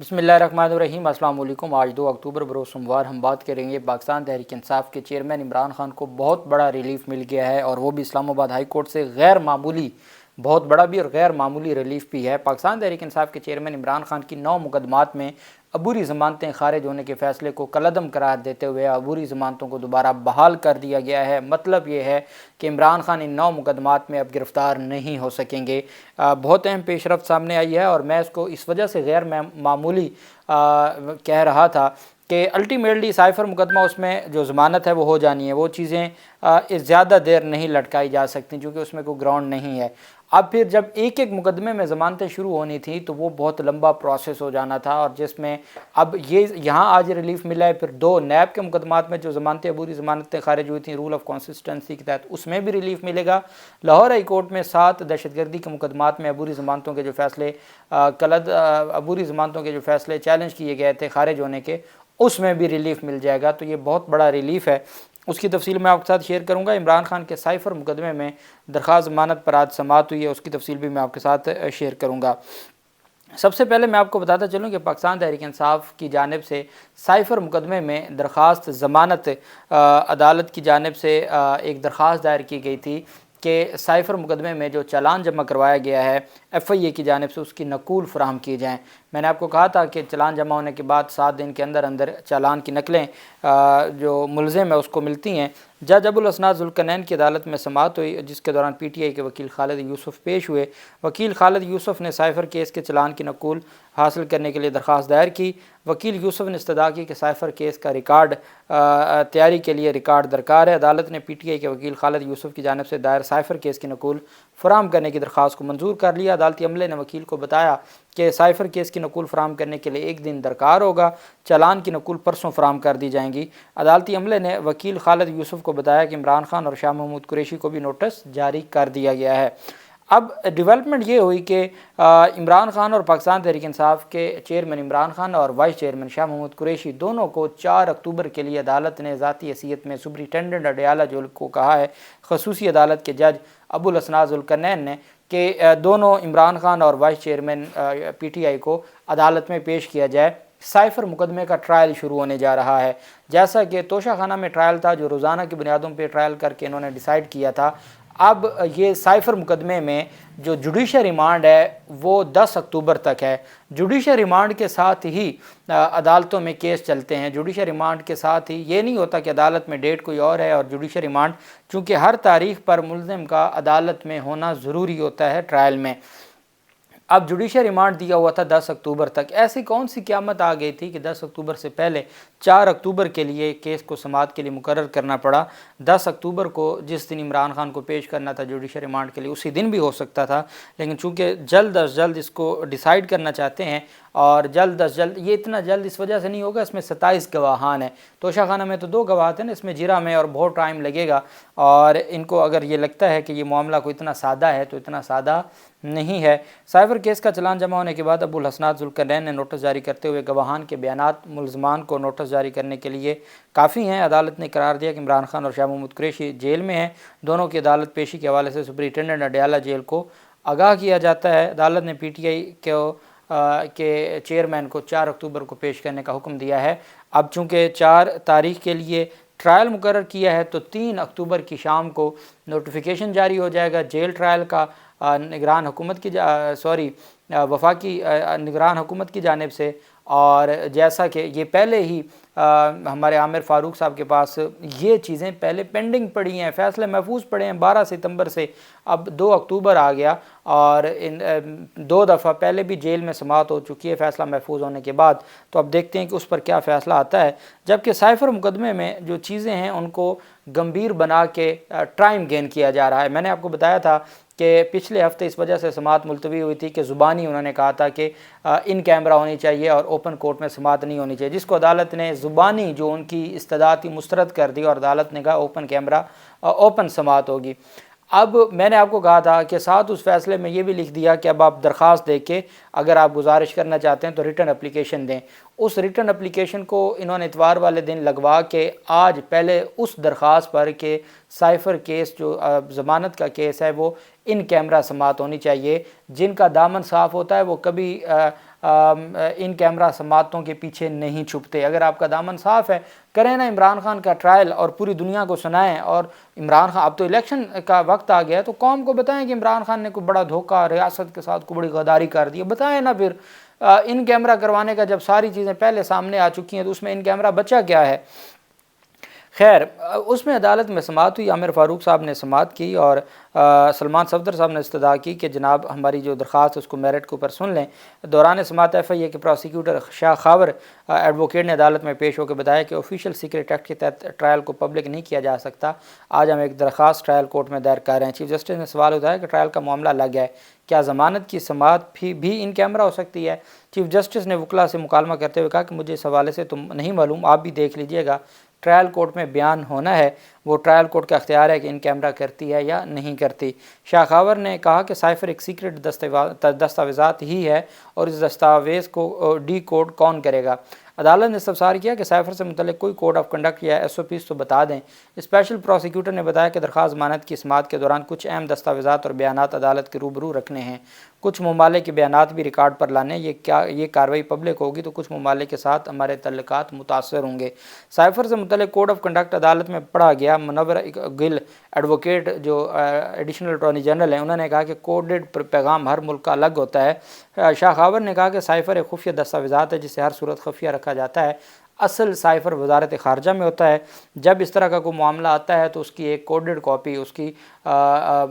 بسم اللہ الرحمن الرحیم۔ السلام علیکم۔ آج 2 اکتوبر بروز سوموار ہم بات کریں گے پاکستان تحریک انصاف کے چیئرمین عمران خان کو بہت بڑا ریلیف مل گیا ہے، اور وہ بھی اسلام آباد ہائی کورٹ سے غیر معمولی، بہت بڑا بھی اور غیر معمولی ریلیف بھی ہے۔ پاکستان تحریک انصاف کے چیئرمین عمران خان کی 9 مقدمات میں عبوری ضمانتیں خارج ہونے کے فیصلے کو کالعدم قرار دیتے ہوئے عبوری ضمانتوں کو دوبارہ بحال کر دیا گیا ہے۔ مطلب یہ ہے کہ عمران خان ان 9 مقدمات میں اب گرفتار نہیں ہو سکیں گے۔ بہت اہم پیش رفت سامنے آئی ہے، اور میں اس کو اس وجہ سے غیر معمولی کہہ رہا تھا کہ الٹیمیٹلی سائفر مقدمہ اس میں جو ضمانت ہے وہ ہو جانی ہے، وہ چیزیں زیادہ دیر نہیں لٹکائی جا سکتی کیونکہ اس میں کوئی گراؤنڈ نہیں ہے۔ اب پھر جب ایک ایک مقدمے میں ضمانتیں شروع ہونی تھیں تو وہ بہت لمبا پروسیس ہو جانا تھا، اور جس میں اب یہاں آج ریلیف ملا ہے۔ پھر 2 نیب کے مقدمات میں جو ضمانتیں عبوری ضمانتیں خارج ہوئی تھیں رول آف کنسسٹنسی کے تحت، اس میں بھی ریلیف ملے گا۔ لاہور ہائی کورٹ میں 7 دہشت گردی کے مقدمات میں عبوری ضمانتوں کے جو فیصلے عبوری ضمانتوں کے جو فیصلے چیلنج کیے گئے تھے خارج ہونے کے، اس میں بھی ریلیف مل جائے گا۔ تو یہ بہت بڑا ریلیف ہے، اس کی تفصیل میں آپ کے ساتھ شیئر کروں گا۔ عمران خان کے سائفر مقدمے میں درخواست ضمانت پر آج سماعت ہوئی ہے، اس کی تفصیل بھی میں آپ کے ساتھ شیئر کروں گا۔ سب سے پہلے میں آپ کو بتاتا چلوں کہ پاکستان تحریک انصاف کی جانب سے سائفر مقدمے میں درخواست ضمانت عدالت کی جانب سے ایک درخواست دائر کی گئی تھی کہ سائفر مقدمے میں جو چالان جمع کروایا گیا ہے ایف آئی اے کی جانب سے، اس کی نقول فراہم کی جائیں۔ میں نے آپ کو کہا تھا کہ چالان جمع ہونے کے بعد 7 دن کے اندر اندر چالان کی نقلیں جو ملزم ہے اس کو ملتی ہیں۔ جج ابو الاسناد ذوالقرنین کی عدالت میں سماعت ہوئی، جس کے دوران پی ٹی آئی کے وکیل خالد یوسف پیش ہوئے۔ وکیل خالد یوسف نے سائفر کیس کے چالان کی نقول حاصل کرنے کے لیے درخواست دائر کی۔ وکیل یوسف نے استدعا کی کہ سائفر کیس کا ریکارڈ تیاری کے لیے ریکارڈ درکار ہے۔ عدالت نے پی ٹی آئی کے وکیل خالد یوسف کی جانب سے دائر سائفر کیس کی نقول فراہم کرنے کی درخواست کو منظور کر لیا۔ عدالتی عملے نے وکیل کو بتایا کہ سائفر کیس کی نقول فراہم کرنے کے لیے 1 دن درکار ہوگا، چالان کی نقول پرسوں فراہم کر دی جائیں گی۔ عدالتی عملے نے وکیل خالد یوسف کو بتایا کہ عمران خان اور شاہ محمود قریشی کو بھی نوٹس جاری کر دیا گیا ہے۔ اب ڈیولپمنٹ یہ ہوئی کہ عمران خان اور پاکستان تحریک انصاف کے چیئرمین عمران خان اور وائس چیئرمین شاہ محمود قریشی دونوں کو 4 اکتوبر کے لیے عدالت نے ذاتی حیثیت میں سپرنٹینڈنٹ اڈیالہ جیل کو کہا ہے، خصوصی عدالت کے جج ابو الاسناد ذوالقرنین نے، کہ دونوں عمران خان اور vice chairman P T I کو عدالت میں پیش کیا جائے۔ سائفر مقدمے کا ٹرائل شروع ہونے جا رہا ہے، جیسا کہ توشہ خانہ میں ٹرائل تھا جو روزانہ کی بنیادوں پہ ٹرائل کر کے انہوں نے ڈیسائیڈ کیا تھا۔ اب یہ سائفر مقدمے میں جو جوڈیشل ریمانڈ ہے وہ 10 اکتوبر تک ہے۔ جوڈیشل ریمانڈ کے ساتھ ہی عدالتوں میں کیس چلتے ہیں۔ جوڈیشل ریمانڈ کے ساتھ ہی یہ نہیں ہوتا کہ عدالت میں ڈیٹ کوئی اور ہے اور جوڈیشل ریمانڈ، چونکہ ہر تاریخ پر ملزم کا عدالت میں ہونا ضروری ہوتا ہے ٹرائل میں۔ اب جوڈیشل ریمانڈ دیا ہوا تھا 10 اکتوبر تک۔ ایسی کون سی قیامت آ گئی تھی کہ 10 اکتوبر سے پہلے 4 اکتوبر کے لیے کیس کو سماعت کے لیے مقرر کرنا پڑا؟ 10 اکتوبر کو جس دن عمران خان کو پیش کرنا تھا جوڈیشل ریمانڈ کے لیے، اسی دن بھی ہو سکتا تھا، لیکن چونکہ جلد از جلد اس کو ڈیسائیڈ کرنا چاہتے ہیں، اور جلد از جلد یہ اتنا جلد اس وجہ سے نہیں ہوگا، اس میں 27 گواہان ہیں۔ توشہ خانہ میں تو 2 گواہ تھے نا، اس میں جرہ میں، اور بہت ٹائم لگے گا، اور ان کو اگر یہ لگتا ہے کہ یہ معاملہ کو اتنا سادہ ہے تو اتنا سادہ نہیں ہے۔ سائفر کیس کا چالان جمع ہونے کے بعد ابو الاسناد ذوالقرنین نے نوٹس جاری کرتے ہوئے گواہان کے بیانات ملزمان کو نوٹس جاری کرنے کے لیے کافی ہیں۔ عدالت نے قرار دیا کہ عمران خان اور شاہ محمود قریشی جیل میں ہیں، دونوں کی عدالت پیشی کے حوالے سے سپرنٹینڈنٹ اڈیالہ جیل کو آگاہ کیا جاتا ہے۔ عدالت نے پی ٹی آئی کے چیئرمین کو 4 اکتوبر کو پیش کرنے کا حکم دیا ہے۔ اب چونکہ 4 تاریخ کے لیے ٹرائل مقرر کیا ہے تو 3 اکتوبر کی شام کو نوٹیفیکیشن جاری ہو جائے گا جیل ٹرائل کا نگران حکومت کی وفاقی نگران حکومت کی جانب سے، اور جیسا کہ یہ پہلے ہی ہمارے عامر فاروق صاحب کے پاس یہ چیزیں پہلے پینڈنگ پڑی ہیں، فیصلے محفوظ پڑے ہیں 12 ستمبر سے، اب 2 اکتوبر آ گیا، اور 2 دفعہ پہلے بھی جیل میں سماعت ہو چکی ہے فیصلہ محفوظ ہونے کے بعد۔ تو اب دیکھتے ہیں کہ اس پر کیا فیصلہ آتا ہے۔ جبکہ سائفر مقدمے میں جو چیزیں ہیں ان کو گمبھیر بنا کے ٹائم گین کیا جا رہا ہے۔ میں نے آپ کو بتایا تھا کہ پچھلے ہفتے اس وجہ سے سماعت ملتوی ہوئی تھی کہ زبانی انہوں نے کہا تھا کہ ان کیمرہ ہونی چاہیے اور اوپن کورٹ میں سماعت نہیں ہونی چاہیے، جس کو عدالت نے زبانی جو ان کی استدعا تھی مسترد کر دی، اور عدالت نے کہا اوپن کیمرہ اوپن سماعت ہوگی۔ اب میں نے آپ کو کہا تھا کہ ساتھ اس فیصلے میں یہ بھی لکھ دیا کہ اب آپ درخواست دے کے اگر آپ گزارش کرنا چاہتے ہیں تو ریٹن اپلیکیشن دیں۔ اس ریٹن اپلیکیشن کو انہوں نے اتوار والے دن لگوا کے آج پہلے اس درخواست پر کہ سائفر کیس جو ضمانت کا کیس ہے وہ ان کیمرہ سماعت ہونی چاہیے، جن کا دامن صاف ہوتا ہے وہ کبھی ان کیمرہ سماعتوں کے پیچھے نہیں چھپتے۔ اگر آپ کا دامن صاف ہے، کریں نا عمران خان کا ٹرائل اور پوری دنیا کو سنائیں، اور عمران خان، اب تو الیکشن کا وقت آ گیا ہے تو قوم کو بتائیں کہ عمران خان نے کوئی بڑا دھوکہ ریاست کے ساتھ کوئی بڑی غداری کر دی ہے، بتائیں نا پھر۔ ان کیمرہ کروانے کا جب ساری چیزیں پہلے سامنے آ چکی ہیں تو اس میں ان کیمرہ بچا کیا ہے؟ خیر، اس میں عدالت میں سماعت ہوئی، عامر فاروق صاحب نے سماعت کی اور سلمان صفدر صاحب نے استدعا کی کہ جناب ہماری جو درخواست ہے اس کو میرٹ کے اوپر سن لیں۔ دوران سماعت ایف آئی اے کے پروسیکیوٹر شاہ خاور ایڈوکیٹ نے عدالت میں پیش ہو کے بتایا کہ آفیشیل سیکرٹ ایکٹ کے تحت ٹرائل کو پبلک نہیں کیا جا سکتا۔ آج ہم ایک درخواست ٹرائل کورٹ میں دائر کر رہے ہیں۔ چیف جسٹس نے سوال اٹھایا کہ ٹرائل کا معاملہ الگ ہے، کیا ضمانت کی سماعت بھی ان کیمرہ ہو سکتی ہے؟ چیف جسٹس نے وکلاء سے مکالمہ کرتے ہوئے کہا کہ مجھے اس حوالے سے تو نہیں معلوم، آپ بھی دیکھ لیجئے گا، ٹرائل کورٹ میں بیان ہونا ہے، وہ ٹرائل کورٹ کا اختیار ہے کہ ان کیمرہ کرتی ہے یا نہیں کرتی۔ شاہ خاور نے کہا کہ سائفر ایک سیکرٹ دستاویزات ہی ہے اور اس دستاویز کو ڈی کوڈ کون کرے گا؟ عدالت نے استفسار کیا کہ سائفر سے متعلق کوئی کوڈ آف کنڈکٹ یا ایس او پیز تو بتا دیں۔ اسپیشل پروسیکیوٹر نے بتایا کہ درخواست ضمانت کی سماعت کے دوران کچھ اہم دستاویزات اور بیانات عدالت کے روبرو رکھنے ہیں، کچھ ممالک کے بیانات بھی ریکارڈ پر لانے۔ یہ کارروائی پبلک ہوگی تو کچھ ممالک کے ساتھ ہمارے تعلقات متاثر ہوں گے۔ سائفر سے متعلق کوڈ آف کنڈکٹ عدالت میں پڑھا گیا۔ منور گل ایڈوکیٹ جو ایڈیشنل اٹارنی جنرل ہیں، انہوں نے کہا کہ کوڈڈ پیغام ہر ملک کا الگ ہوتا ہے۔ شاہ خاور نے کہا کہ سائفر ایک خفیہ دستاویزات ہے جسے ہر صورت خفیہ رکھا جاتا ہے، اصل سائفر وزارت خارجہ میں ہوتا ہے۔ جب اس طرح کا کوئی معاملہ آتا ہے تو اس کی ایک کوڈڈ کاپی اس کی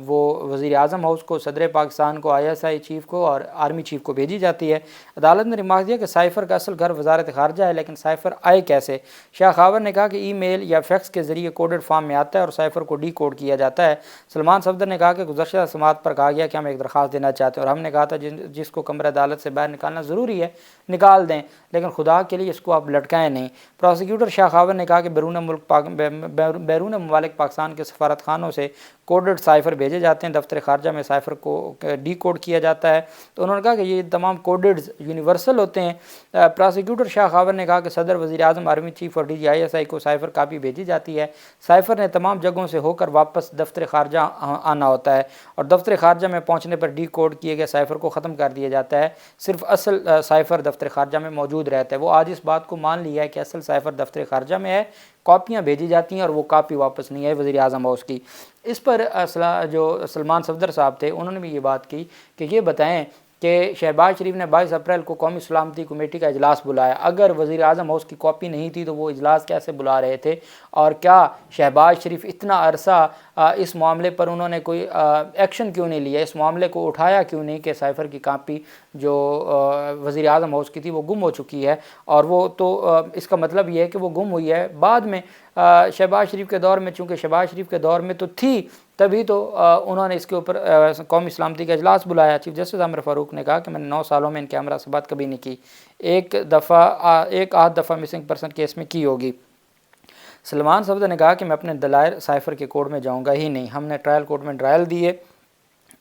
وہ وزیر اعظم ہاؤس کو، صدر پاکستان کو، آئی ایس آئی چیف کو اور آرمی چیف کو بھیجی جاتی ہے۔ عدالت نے ریمارک دیا کہ سائفر کا اصل گھر وزارت خارجہ ہے، لیکن سائفر آئے کیسے؟ شاہ خاور نے کہا کہ ای میل یا فیکس کے ذریعے کوڈڈ فارم میں آتا ہے اور سائفر کو ڈی کوڈ کیا جاتا ہے۔ سلمان صفدر نے کہا کہ گزشتہ سماعت پر کہا گیا کہ ہم ایک درخواست دینا چاہتے ہیں اور ہم نے کہا تھا جس کو کمرہ عدالت سے باہر نکالنا ضروری ہے نکال دیں، لیکن خدا کے لیے اس کو آپ لٹکائیں نہیں۔ پروسیکیوٹر شاہ خاور نے کہا کہ بیرون ممالک پاکستان کے سفارت خانوں سے کوڈڈ سائفر بھیجے جاتے ہیں، دفتر خارجہ میں سائفر کو ڈی کوڈ کیا جاتا ہے، تو انہوں نے کہا کہ یہ تمام کوڈڈ یونیورسل ہوتے ہیں۔ پروسیکیوٹر شاہ خاور نے کہا کہ صدر، وزیر اعظم، آرمی چیف اور D G I S I کو سائفر کاپی بھیجی جاتی ہے۔ سائفر نے تمام جگہوں سے ہو کر واپس دفتر خارجہ آنا ہوتا ہے اور دفتر خارجہ میں پہنچنے پر ڈی کوڈ کیے گئے سائفر کو ختم کر دیا جاتا ہے، صرف اصل سائفر دفتر خارجہ میں موجود رہتا ہے۔ وہ آج اس بات کو مان لیا ہے کہ اصل سائفر دفتر خارجہ میں ہے، کاپیاں بھیجی جاتی ہیں اور وہ کاپی واپس نہیں آئی وزیر اعظم ہاؤس کی۔ اس پر جو سلمان صفدر صاحب تھے انہوں نے بھی یہ بات کی کہ یہ بتائیں کہ شہباز شریف نے 22 اپریل کو قومی سلامتی کمیٹی کا اجلاس بلایا، اگر وزیر اعظم ہاؤس کی کاپی نہیں تھی تو وہ اجلاس کیسے بلا رہے تھے؟ اور کیا شہباز شریف اتنا عرصہ اس معاملے پر انہوں نے کوئی ایکشن کیوں نہیں لیا، اس معاملے کو اٹھایا کیوں نہیں کہ سائفر کی کاپی جو وزیر اعظم ہاؤس کی تھی وہ گم ہو چکی ہے؟ اور وہ تو اس کا مطلب یہ ہے کہ وہ گم ہوئی ہے بعد میں شہباز شریف کے دور میں، چونکہ شہباز شریف کے دور میں تو تھی، تبھی تو انہوں نے اس کے اوپر قومی سلامتی کا اجلاس بلایا۔ چیف جسٹس عامر فاروق نے کہا کہ میں نے 9 سالوں میں ان کیمرہ سے بات کبھی نہیں کی، ایک آدھ دفعہ مسنگ پرسن کیس میں کی ہوگی۔ سلمان صفدر نے کہا کہ میں اپنے دلائل سائفر کے کوڈ میں جاؤں گا ہی نہیں، ہم نے ٹرائل کورٹ میں ٹرائل دیے،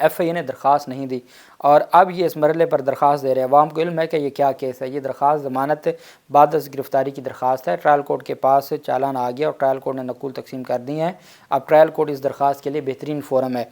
ایف آئی اے نے درخواست نہیں دی اور اب یہ اس مرحلے پر درخواست دے رہے ہیں۔ عوام کو علم ہے کہ یہ کیا کیس ہے، یہ درخواست ضمانت بعد از گرفتاری کی درخواست ہے۔ ٹرائل کورٹ کے پاس چالان آ گیا اور ٹرائل کورٹ نے نقول تقسیم کر دی ہیں، اب ٹرائل کورٹ اس درخواست کے لیے بہترین فورم ہے۔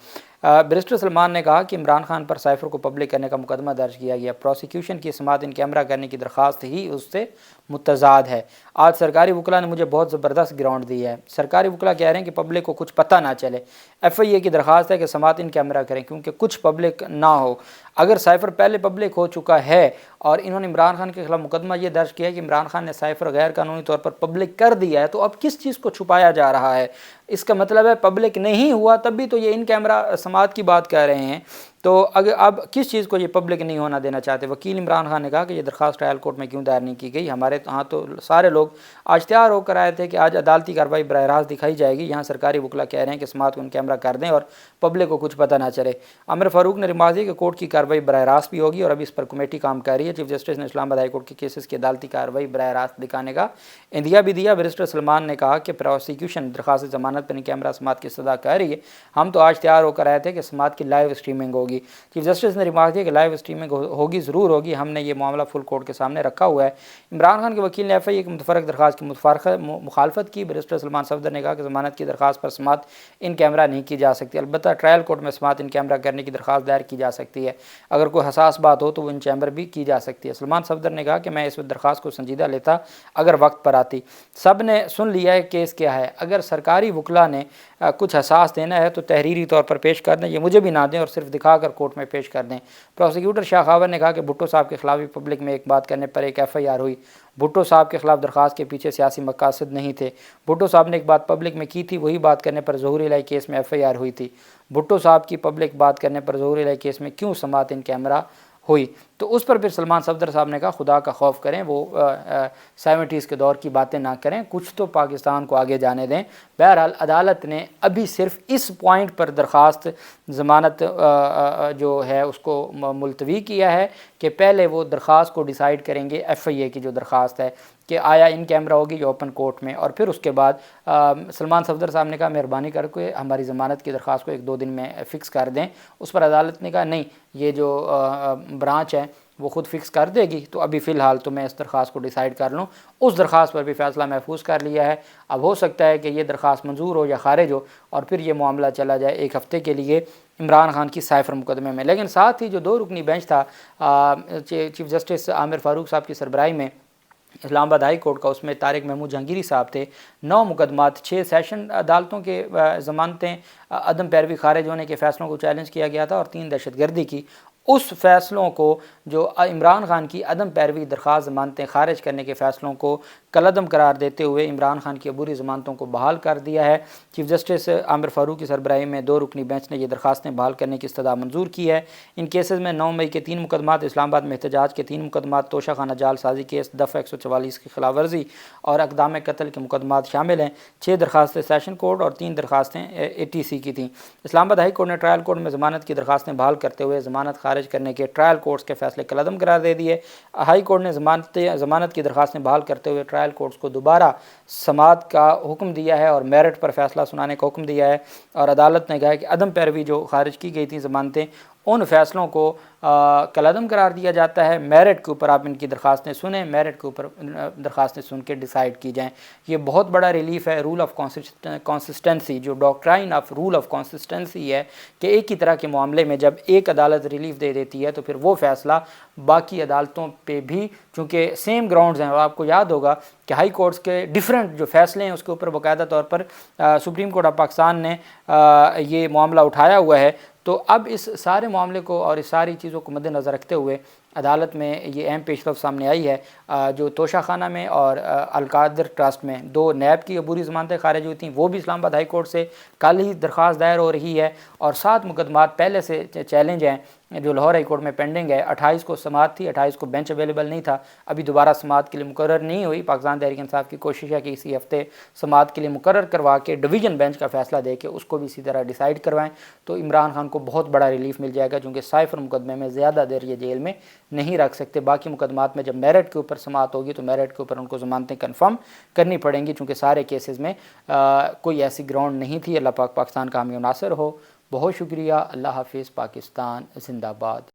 بیرسٹر سلمان نے کہا کہ عمران خان پر سائفر کو پبلک کرنے کا مقدمہ درج کیا گیا، پروسیکیوشن کی سماعت ان کیمرہ کرنے کی درخواست ہی اس سے متضاد ہے۔ آج سرکاری وکلاء نے مجھے بہت زبردست گراؤنڈ دی ہے، سرکاری وکلاء کہہ رہے ہیں کہ پبلک کو کچھ پتہ نہ چلے، ایف آئی اے کی درخواست ہے کہ سماعت ان کیمرہ کریں کیونکہ کچھ پبلک نہ ہو۔ اگر سائفر پہلے پبلک ہو چکا ہے اور انہوں نے عمران خان کے خلاف مقدمہ یہ درج کیا ہے کہ عمران خان نے سائفر غیر قانونی طور پر پبلک کر دیا ہے، تو اب کس چیز کو چھپایا جا رہا ہے؟ اس کا مطلب ہے پبلک نہیں ہوا تب بھی تو یہ ان کیمرہ سماعت کی بات کر رہے ہیں، تو اگر اب کس چیز کو یہ پبلک نہیں ہونا دینا چاہتے؟ وکیل عمران خان نے کہا کہ یہ درخواست ٹرائل کورٹ میں کیوں دائر نہیں کی گئی؟ ہمارے ہاں تو سارے لوگ آج تیار ہو کر آئے تھے کہ آج عدالتی کارروائی براہ راست دکھائی جائے گی، یہاں سرکاری وکلاء کہہ رہے ہیں کہ سماعت کو ان کیمرہ کر دیں اور پبلک کو کچھ پتہ نہ چلے۔ عامر فاروق نے ریمارک دی کہ کورٹ کی کارروائی براہ راست بھی ہوگی اور اب اس پر کمیٹی کام کر رہی ہے۔ چیف جسٹس نے اسلام آباد ہائی کورٹ کے کیسز کی عدالتی کارروائی براہ راست دکھانے کا عندیہ بھی دیا۔ بیرسٹر سلمان نے کہا کہ پروسیکیوشن درخواست ضمانت ضمانت پر ان کیمرہ سماعت کی استدعا کر رہی ہے، ہم تو آج تیار ہو کر آئے تھے کہ سماعت کی لائیو اسٹریمنگ ہوگی۔ چیف جسٹس نے ریمارک دیا کہ لائیو اسٹریمنگ ہوگی، ضرور ہوگی، ہم نے یہ معاملہ فل کورٹ کے سامنے رکھا ہوا ہے۔ عمران خان کے وکیل نے ایف آئی اے کی متفرق درخواست کی مخالفت کی۔ بیرسٹر سلمان صفدر نے کہا کہ ضمانت کی درخواست پر سماعت ان کیمرہ نہیں کی جا سکتی، البتہ ٹرائل کورٹ میں سماعت ان کیمرہ کرنے کی درخواست دائر کی جا سکتی ہے، اگر کوئی حساس بات ہو تو وہ ان چیمبر بھی کی جا سکتی ہے۔ سلمان صفدر نے کہا کہ میں اس درخواست کو سنجیدہ لیتا اگر وقت پر آتی۔ سب نے سن لیا ہے کیس کیا ہے، اگر سرکاری وکلا نے کچھ حساس دینا ہے تو تحریری طور پر پیش کر دیں، یہ مجھے بھی نہ دیں اور صرف دکھا کر کورٹ میں پیش کر دیں۔ پروسیکیوٹر شاہ خاور نے کہا کہ بھٹو صاحب کے خلاف بھی پبلک میں ایک بات کرنے پر ایک ایف آئی آر ہوئی، بھٹو صاحب کے خلاف درخواست کے پیچھے سیاسی مقاصد نہیں تھے، بھٹو صاحب نے ایک بات پبلک میں کی تھی، وہی بات کرنے پر ظہور الہی کیس میں ایف آئی آر ہوئی تھی، بھٹو صاحب کی پبلک بات کرنے پر ظہور الہی کیس میں کیوں سماعت ان کیمرہ ہوئی؟ تو اس پر پھر سلمان صفدر صاحب نے کہا خدا کا خوف کریں، وہ 70s کے دور کی باتیں نہ کریں، کچھ تو پاکستان کو آگے جانے دیں۔ بہرحال عدالت نے ابھی صرف اس پوائنٹ پر درخواست ضمانت جو ہے اس کو ملتوی کیا ہے کہ پہلے وہ درخواست کو ڈیسائیڈ کریں گے، ایف آئی اے کی جو درخواست ہے کہ آیا ان کیمرہ ہوگی جو اوپن کورٹ میں، اور پھر اس کے بعد سلمان صفدر صاحب نے کہا مہربانی کر کے ہماری ضمانت کی درخواست کو 1-2 دن میں فکس کر دیں۔ اس پر عدالت نے کہا نہیں، یہ جو برانچ ہے وہ خود فکس کر دے گی، تو ابھی فی الحال تو میں اس درخواست کو ڈیسائیڈ کر لوں۔ اس درخواست پر بھی فیصلہ محفوظ کر لیا ہے، اب ہو سکتا ہے کہ یہ درخواست منظور ہو یا خارج ہو اور پھر یہ معاملہ چلا جائے 1 ہفتے کے لیے عمران خان کی سائفر مقدمے میں۔ لیکن ساتھ ہی جو 2 رکنی بینچ تھا چیف جسٹس عامر فاروق صاحب کی سربراہی میں اسلام آباد ہائی کورٹ کا، اس میں طارق محمود جہانگیری صاحب تھے، 9 مقدمات، 6 سیشن عدالتوں کے ضمانتیں عدم پیروی خارج ہونے کے فیصلوں کو چیلنج کیا گیا تھا اور 3 دہشت گردی کی۔ اس فیصلوں کو جو عمران خان کی عدم پیروی درخواست ضمانتیں خارج کرنے کے فیصلوں کو کالعدم قرار دیتے ہوئے عمران خان کی عبوری ضمانتوں کو بحال کر دیا ہے۔ چیف جسٹس عامر فاروق کی سربراہی میں 2 رکنی بینچ نے یہ درخواستیں بحال کرنے کی استدعا منظور کی ہے۔ ان کیسز میں 9 مئی کے 3 مقدمات، اسلام آباد میں احتجاج کے 3 مقدمات، توشہ خانہ جال سازی کیس دفعہ 144 کی خلاف ورزی اور اقدام قتل کے مقدمات شامل ہیں۔ 6 درخواستیں سیشن کورٹ اور 3 درخواستیں اے ٹی سی کی تھیں۔ اسلام آباد ہائی کورٹ نے ٹرائل کورٹ میں ضمانت کی درخواستیں بحال کرتے ہوئے ضمانت خارج کرنے کے ٹرائل کورٹس کے فیصلے کالعدم قرار دے دیے۔ ہائی کورٹ نے ضمانت کی درخواستیں بحال کرتے ہوئے ٹرائل کورٹس کو دوبارہ سماعت کا حکم دیا ہے اور میرٹ پر فیصلہ سنانے کا حکم دیا ہے، اور عدالت نے کہا کہ عدم پیروی جو خارج کی گئی تھیں ضمانتیں، ان فیصلوں کو کالعدم قرار دیا جاتا ہے، میرٹ کے اوپر آپ ان کی درخواستیں سنیں، میرٹ کے اوپر درخواستیں سن کے ڈیسائیڈ کی جائیں۔ یہ بہت بڑا ریلیف ہے، رول آف کنسسٹنسی، جو doctrine of rule of consistency ہے کہ ایک ہی طرح کے معاملے میں جب ایک عدالت ریلیف دے دیتی ہے تو پھر وہ فیصلہ باقی عدالتوں پہ بھی، چونکہ سیم گراؤنڈز ہیں، اور آپ کو یاد ہوگا کہ ہائی کورٹس کے ڈیفرنٹ جو فیصلے ہیں اس کے اوپر باقاعدہ طور پر سپریم کورٹ آف پاکستان نے یہ معاملہ اٹھایا ہوا ہے۔ تو اب اس سارے معاملے کو اور اس ساری چیزوں کو مد نظر رکھتے ہوئے عدالت میں یہ اہم پیش رفت سامنے آئی ہے، جو توشہ خانہ میں اور القادر ٹرسٹ میں 2 نیب کی عبوری ضمانتیں خارج ہوئی تھیں، وہ بھی اسلام آباد ہائی کورٹ سے کل ہی درخواست دائر ہو رہی ہے، اور 7 مقدمات پہلے سے چیلنج ہیں جو لاہور ہائی کورٹ میں پینڈنگ ہے۔ 28 کو سماعت تھی، 28 کو بینچ اویلیبل نہیں تھا، ابھی دوبارہ سماعت کے لیے مقرر نہیں ہوئی۔ پاکستان تحریک انصاف کی کوشش ہے کہ اسی ہفتے سماعت کے لیے مقرر کروا کے ڈویژن بینچ کا فیصلہ دے کے اس کو بھی اسی طرح ڈیسائیڈ کروائیں، تو عمران خان کو بہت بڑا ریلیف مل جائے گا، چونکہ سائفر مقدمے میں زیادہ دیر یہ جیل میں نہیں رکھ سکتے۔ باقی مقدمات میں جب میرٹ کے اوپر سماعت ہوگی تو میرٹ کے اوپر ان کو ضمانتیں کنفرم کرنی پڑیں گی، چونکہ سارے کیسز میں کوئی ایسی گراؤنڈ نہیں تھی۔ اللہ پاک پاکستان کا حامی و ناصر ہو۔ بہت شکریہ، اللہ حافظ، پاکستان زندہ باد۔